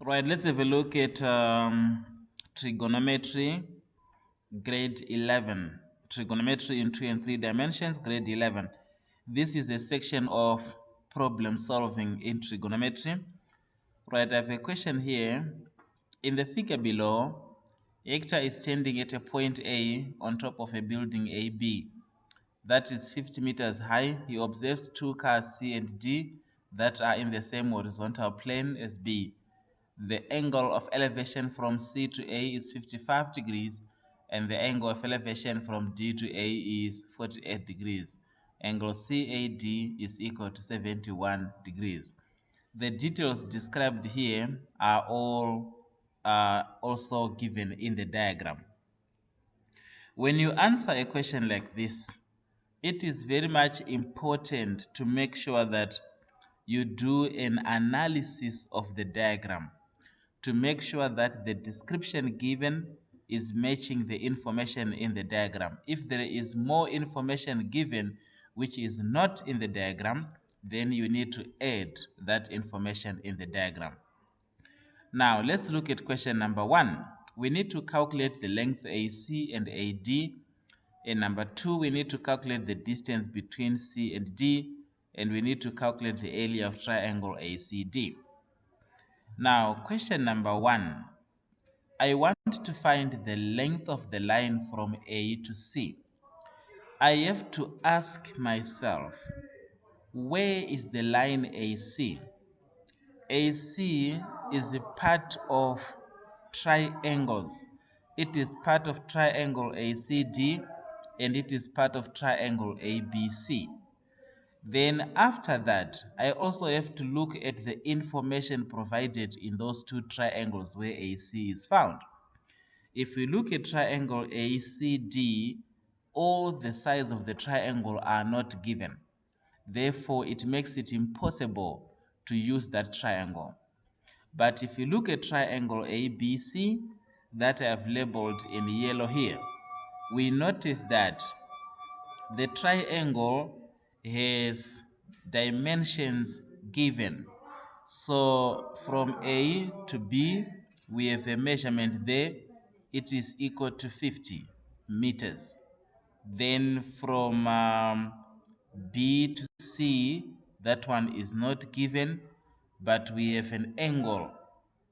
Right, let's have a look at trigonometry grade 11. Trigonometry in 2 and 3 dimensions, grade 11. This is a section of problem solving in trigonometry. Right, I have a question here. In the figure below, Hector is standing at a point A on top of a building AB that is 50 meters high. He observes two cars C and D that are in the same horizontal plane as B. The angle of elevation from C to A is 55 degrees and the angle of elevation from D to A is 48 degrees. Angle CAD is equal to 71 degrees. The details described here are all also given in the diagram. When you answer a question like this, it is very much important to make sure that you do an analysis of the diagram to make sure that the description given is matching the information in the diagram. If there is more information given which is not in the diagram, then you need to add that information in the diagram. Now, let's look at question number 1. We need to calculate the length AC and AD. And number 2, we need to calculate the distance between C and D. And we need to calculate the area of triangle ACD. Now, question number 1. I want to find the length of the line from A to C. I have to ask myself, where is the line AC? AC is a part of triangles. It is part of triangle ACD and it is part of triangle ABC. Then after that, I also have to look at the information provided in those two triangles where AC is found. If we look at triangle ACD, all the sides of the triangle are not given. Therefore, it makes it impossible to use that triangle. But if you look at triangle ABC that I have labeled in yellow here, we notice that the triangle has dimensions given. So from A to B, we have a measurement there. It is equal to 50 meters. Then from B to C, that one is not given, but we have an angle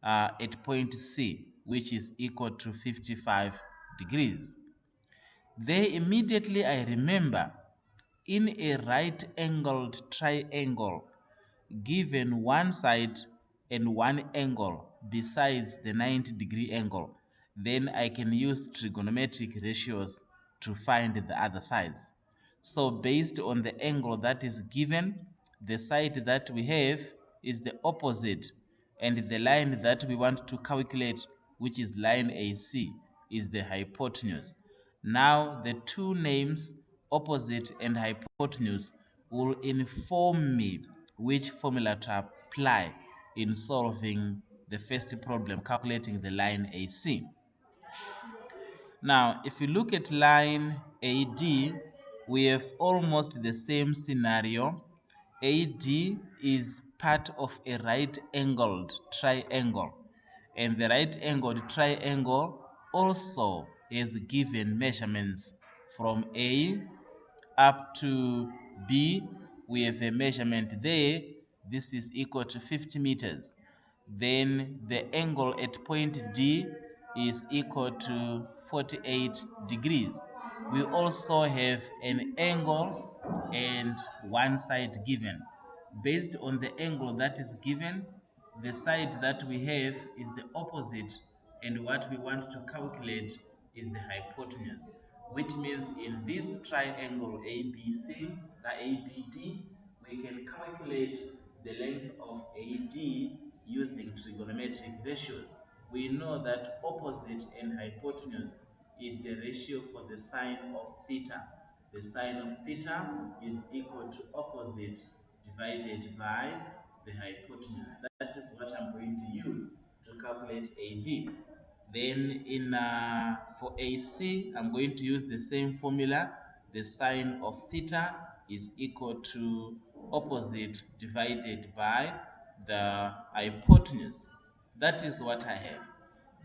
at point C, which is equal to 55 degrees. There immediately I remember, in a right-angled triangle, given one side and one angle besides the 90-degree angle, then I can use trigonometric ratios to find the other sides. So based on the angle that is given, the side that we have is the opposite, and the line that we want to calculate, which is line AC, is the hypotenuse. Now the two names, opposite and hypotenuse, will inform me which formula to apply in solving the first problem, calculating the line AC. Now, if you look at line AD, we have almost the same scenario. AD is part of a right-angled triangle, and the right-angled triangle also has given measurements from A up to B. We have a measurement there. This is equal to 50 meters. Then the angle at point D is equal to 48 degrees. We also have an angle and one side given. Based on the angle that is given, the side that we have is the opposite, and what we want to calculate is the hypotenuse, which means in this triangle ABC, ABD, we can calculate the length of AD using trigonometric ratios. We know that opposite and hypotenuse is the ratio for the sine of theta. The sine of theta is equal to opposite divided by the hypotenuse. That is what I'm going to use to calculate AD. Then for AC, I'm going to use the same formula. The sine of theta is equal to opposite divided by the hypotenuse. That is what I have.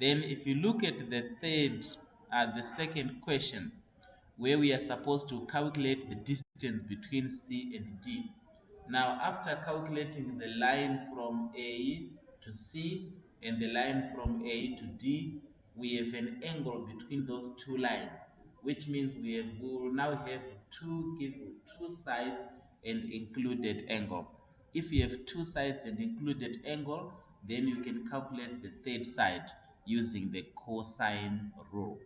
Then if you look at the second question, where we are supposed to calculate the distance between C and D. Now, after calculating the line from A to C and the line from A to D, we have an angle between those two lines, which means we will now have two sides and included angle. If you have two sides and included angle, then you can calculate the third side using the cosine rule.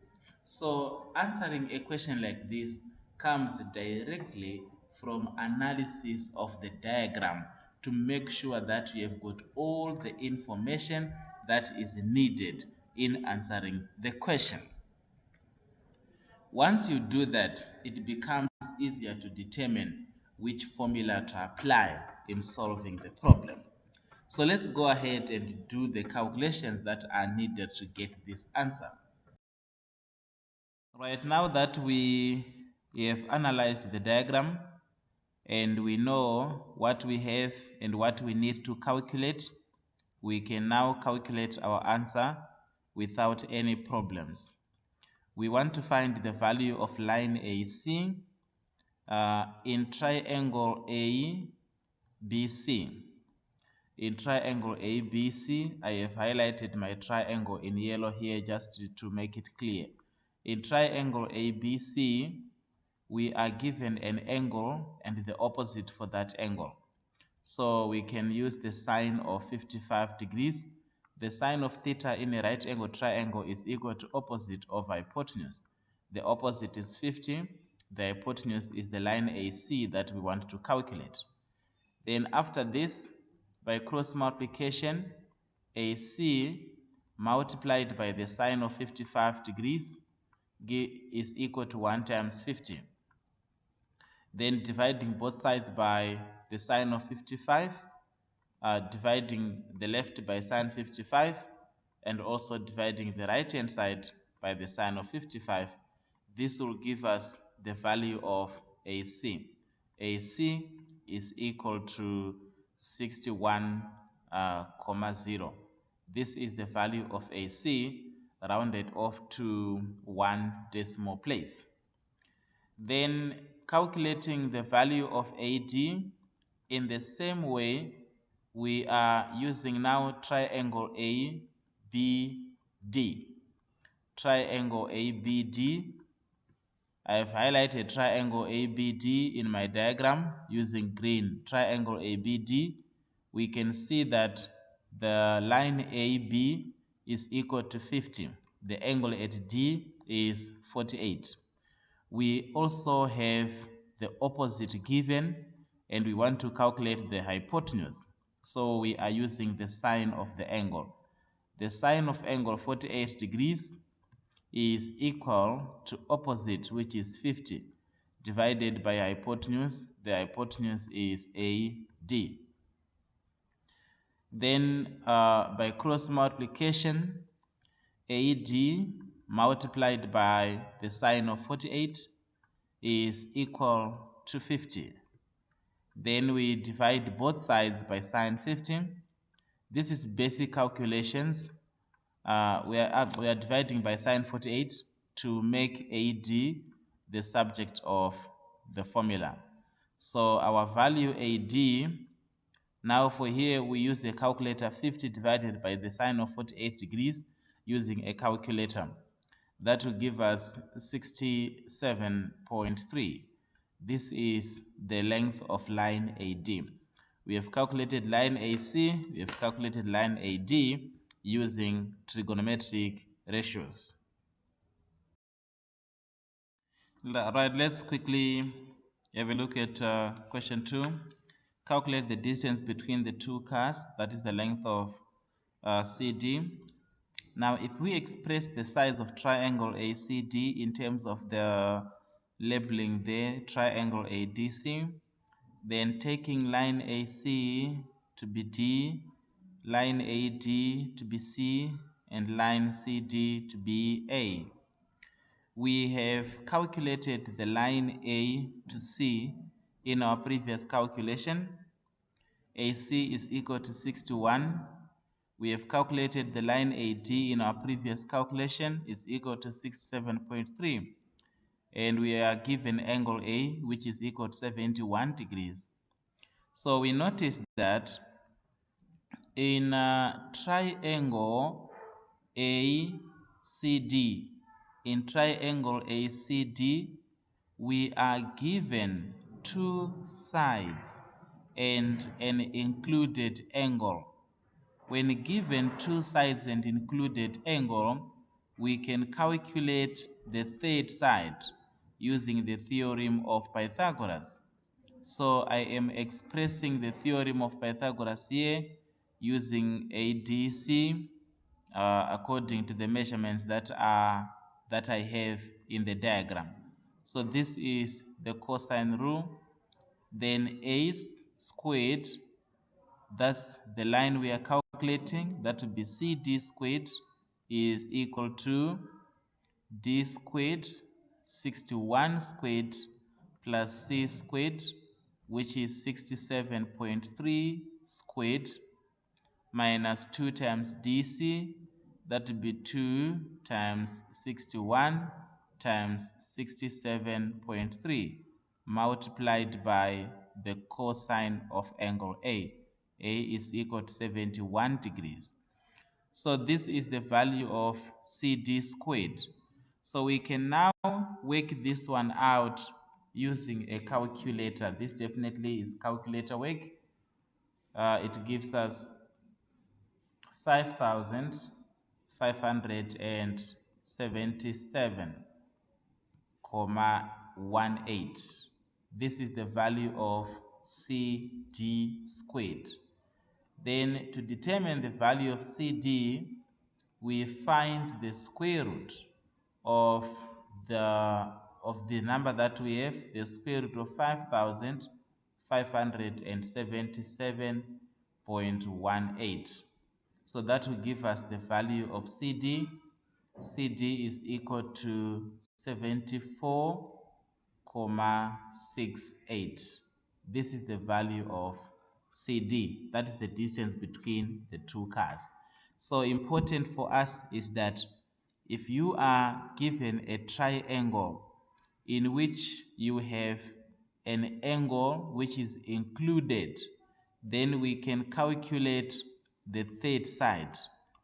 So answering a question like this comes directly from analysis of the diagram to make sure that you have got all the information that is needed in answering the question. Once you do that, it becomes easier to determine which formula to apply in solving the problem. So let's go ahead and do the calculations that are needed to get this answer. Right now that we have analyzed the diagram and we know what we have and what we need to calculate, we can now calculate our answer without any problems. We want to find the value of line AC in triangle ABC. In triangle ABC, I have highlighted my triangle in yellow here just to make it clear. In triangle ABC, we are given an angle and the opposite for that angle. So we can use the sine of 55 degrees. The sine of theta in a right angle triangle is equal to opposite of hypotenuse. The opposite is 50. The hypotenuse is the line AC that we want to calculate. Then after this, by cross multiplication, AC multiplied by the sine of 55 degrees is equal to 1 times 50. Then dividing both sides by the sine of 55, dividing the left by sine 55, and also dividing the right hand side by the sine of 55. This will give us the value of AC. AC is equal to 61,0. This is the value of AC rounded off to 1 decimal place. Then calculating the value of AD in the same way, we are using now triangle ABD. Triangle ABD. I have highlighted triangle ABD in my diagram using green. Triangle ABD, we can see that the line AB is equal to 50. The angle at D is 48. We also have the opposite given and we want to calculate the hypotenuse. So we are using the sine of the angle. The sine of angle 48 degrees is equal to opposite, which is 50, divided by hypotenuse. The hypotenuse is AD. Then by cross multiplication, AD multiplied by the sine of 48 is equal to 50. Then we divide both sides by sine 50. This is basic calculations. We are dividing by sine 48 to make AD the subject of the formula. So our value AD, now for here we use a calculator. 50 divided by the sine of 48 degrees using a calculator. That will give us 67.3. This is the length of line AD. We have calculated line AC, we have calculated line AD using trigonometric ratios. Right, let's quickly have a look at question 2. Calculate the distance between the two cars, that is the length of CD. Now, if we express the size of triangle ACD in terms of the labeling there, triangle ADC, then taking line AC to be D, line AD to be C, and line CD to be A. We have calculated the line A to C in our previous calculation. AC is equal to 61. We have calculated the line AD in our previous calculation. It's equal to 67.3. And we are given angle A, which is equal to 71 degrees. So we notice that in triangle ACD, we are given two sides and an included angle. When given two sides and included angle, we can calculate the third side using the theorem of Pythagoras. So I am expressing the theorem of Pythagoras here using ADC according to the measurements that I have in the diagram. So this is the cosine rule. Then A squared, that's the line we are calculating, that would be CD squared is equal to D squared 61 squared plus C squared, which is 67.3 squared, minus 2 times DC, that would be 2 times 61 times 67.3 multiplied by the cosine of angle A. A is equal to 71 degrees. So this is the value of CD squared. So we can now work this one out using a calculator. This definitely is calculator work. It gives us 5,577,18. This is the value of CD squared. Then to determine the value of CD, we find the square root of the number that we have, the square root of 5,577.18. So that will give us the value of CD. CD is equal to 74.68. This is the value of CD. That is the distance between the two cars. So important for us is that if you are given a triangle in which you have an angle which is included, then we can calculate the third side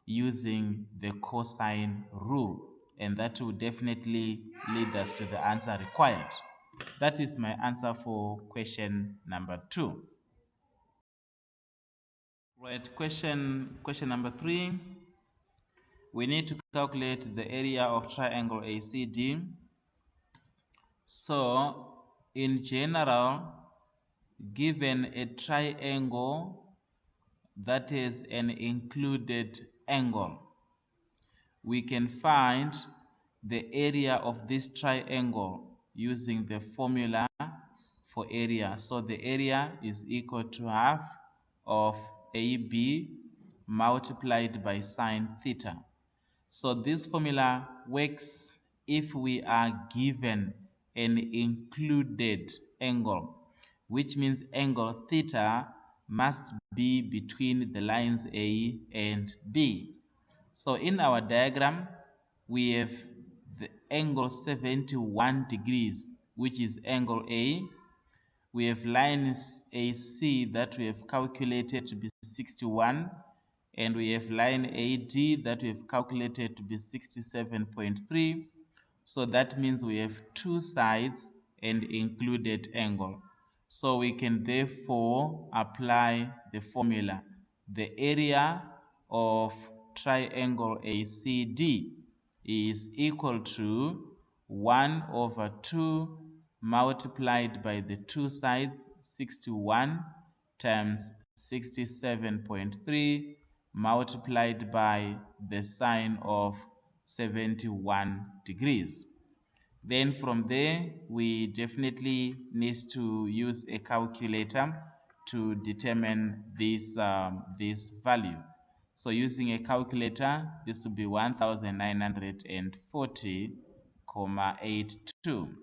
using the cosine rule, and that will definitely lead us to the answer required. That is my answer for question number 2. Right, question number 3. We need to calculate the area of triangle ACD. So, in general, given a triangle that is an included angle, we can find the area of this triangle using the formula for area. So the area is equal to half of AB multiplied by sine theta. So this formula works if we are given an included angle, which means angle theta must be between the lines A and B. So in our diagram, we have the angle 71 degrees, which is angle A. We have lines AC that we have calculated to be 61, and we have line AD that we have calculated to be 67.3. So that means we have two sides and included angle. So we can therefore apply the formula. The area of triangle ACD is equal to 1 over 2 multiplied by the two sides, 61 times 67.3 multiplied by the sine of 71 degrees. Then from there, we definitely need to use a calculator to determine this value. So using a calculator, this will be 1940.82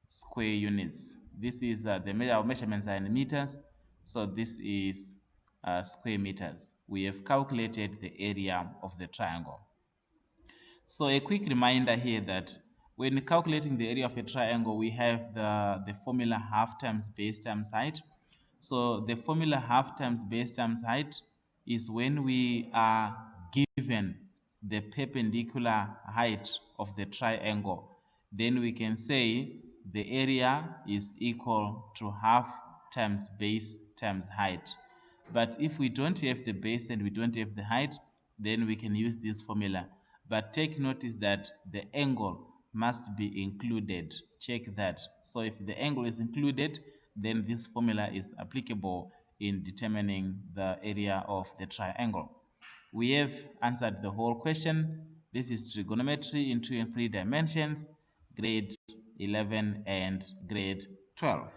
square units. This is our measurements are in meters, so this is square meters. We have calculated the area of the triangle. So a quick reminder here that when calculating the area of a triangle, we have the formula half times base times height. So the formula half times base times height is when we are given the perpendicular height of the triangle, then we can say the area is equal to half times base times height. But if we don't have the base and we don't have the height, then we can use this formula. But take notice that the angle must be included. Check that. So if the angle is included, then this formula is applicable in determining the area of the triangle. We have answered the whole question. This is trigonometry in 2 and 3 dimensions, grade 11 and grade 12.